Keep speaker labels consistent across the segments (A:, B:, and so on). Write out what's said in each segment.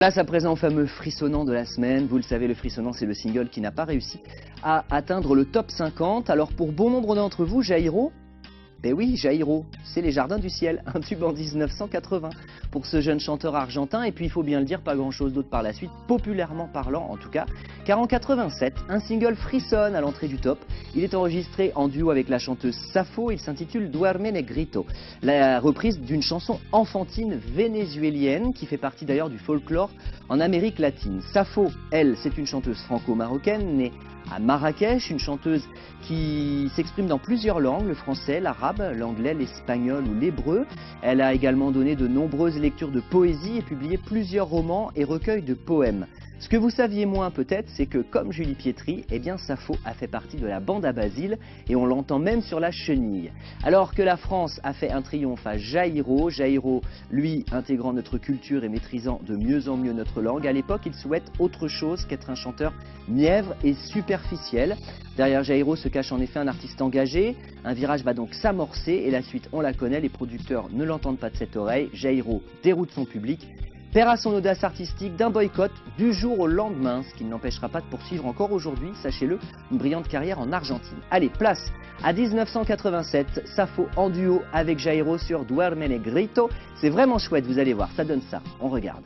A: Place à présent au fameux frissonnant de la semaine. Vous le savez, le frissonnant, c'est le single qui n'a pas réussi à atteindre le top 50. Alors pour bon nombre d'entre vous, Jairo, ben oui, Jairo, c'est Les Jardins du Ciel, un tube en 1980 pour ce jeune chanteur argentin. Et puis il faut bien le dire, pas grand chose d'autre par la suite, populairement parlant en tout cas, car en 87, un single frissonne à l'entrée du top. Il est enregistré en duo avec la chanteuse Safo, il s'intitule Duerme Negrito, la reprise d'une chanson enfantine vénézuélienne qui fait partie d'ailleurs du folklore en Amérique latine. Safo, elle, c'est une chanteuse franco-marocaine née à Marrakech, une chanteuse qui s'exprime dans plusieurs langues, le français, l'arabe, l'anglais, l'espagnol ou l'hébreu. Elle a également donné de nombreuses lectures de poésie et publié plusieurs romans et recueils de poèmes. Ce que vous saviez moins peut-être, c'est que comme Julie Pietri, eh bien Safo a fait partie de la bande à Basile et on l'entend même sur la chenille. Alors que la France a fait un triomphe à Jairo, Jairo, lui, intégrant notre culture et maîtrisant de mieux en mieux notre langue, à l'époque, il souhaite autre chose qu'être un chanteur mièvre et superficiel. Derrière Jairo se cache en effet un artiste engagé, un virage va donc s'amorcer et la suite, on la connaît, les producteurs ne l'entendent pas de cette oreille, Jairo déroute son public, paiera son audace artistique d'un boycott du jour au lendemain, ce qui ne l'empêchera pas de poursuivre encore aujourd'hui, sachez-le, une brillante carrière en Argentine. Allez, place à 1987, Safo en duo avec Jairo sur Duerme Negrito. C'est vraiment chouette, vous allez voir, ça donne ça. On regarde.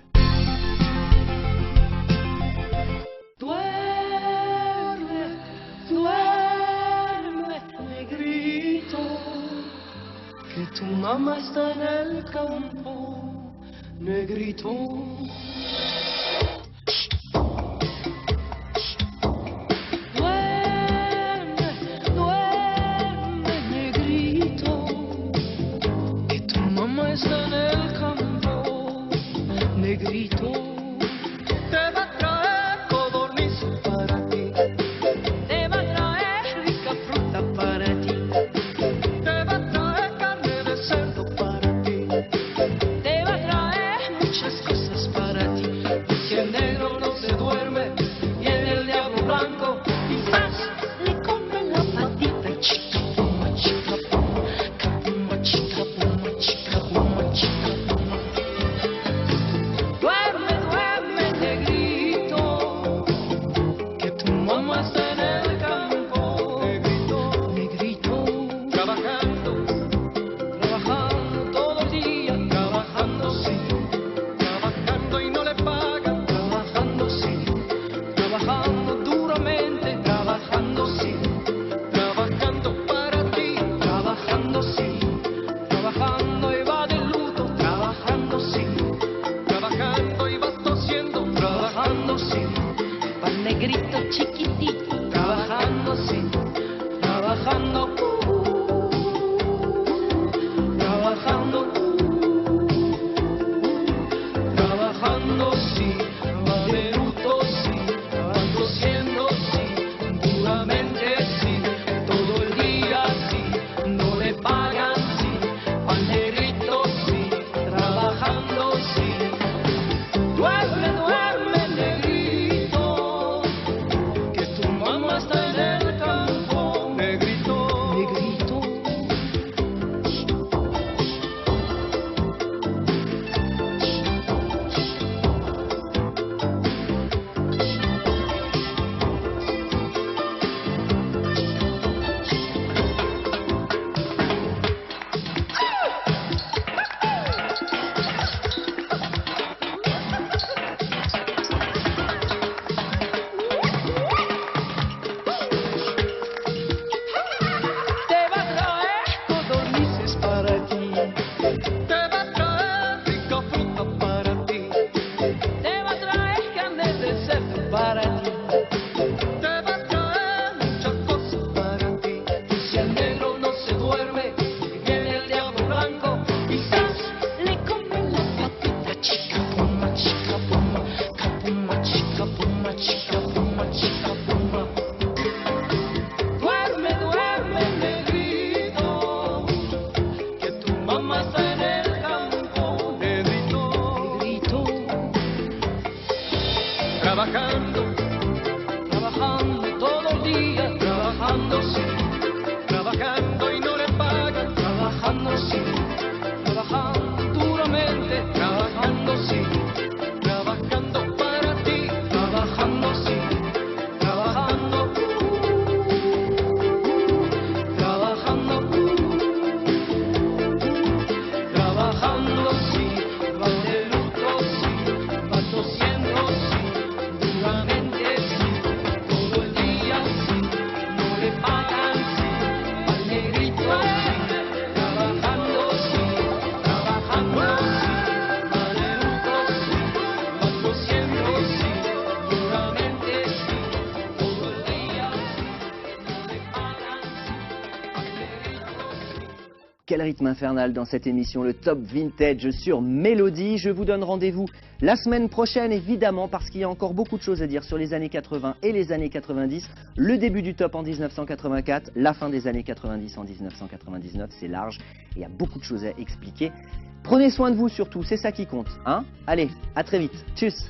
B: Que tu mamá está en el campo, negrito. Duerme, duerme, negrito. Que tu mamá está en el campo, negrito. Te va a traer codorniz para ti. Te va a traer rica fruta para ti. Negrito chiquitito, trabajando sí, trabajando, trabajando, trabajando sí, va de luto sí, cosiendo sí, duramente sí, todo el día sí, no le pagan sí, al negrito sí, trabajando sí, duerme, duerme. Trabajando, trabajando todo el día, trabajando sí, trabajando y no le pagan, trabajando sí, trabajando duramente, trabajando sí, trabajando.
A: quel rythme infernal dans cette émission, le Top Vintage sur Mélodie. Je vous donne rendez-vous la semaine prochaine, évidemment, parce qu'il y a encore beaucoup de choses à dire sur les années 80 et les années 90. Le début du top en 1984, la fin des années 90 en 1999, c'est large. Il y a beaucoup de choses à expliquer. Prenez soin de vous surtout, c'est ça qui compte. Hein? Allez, à très vite. Tchuss!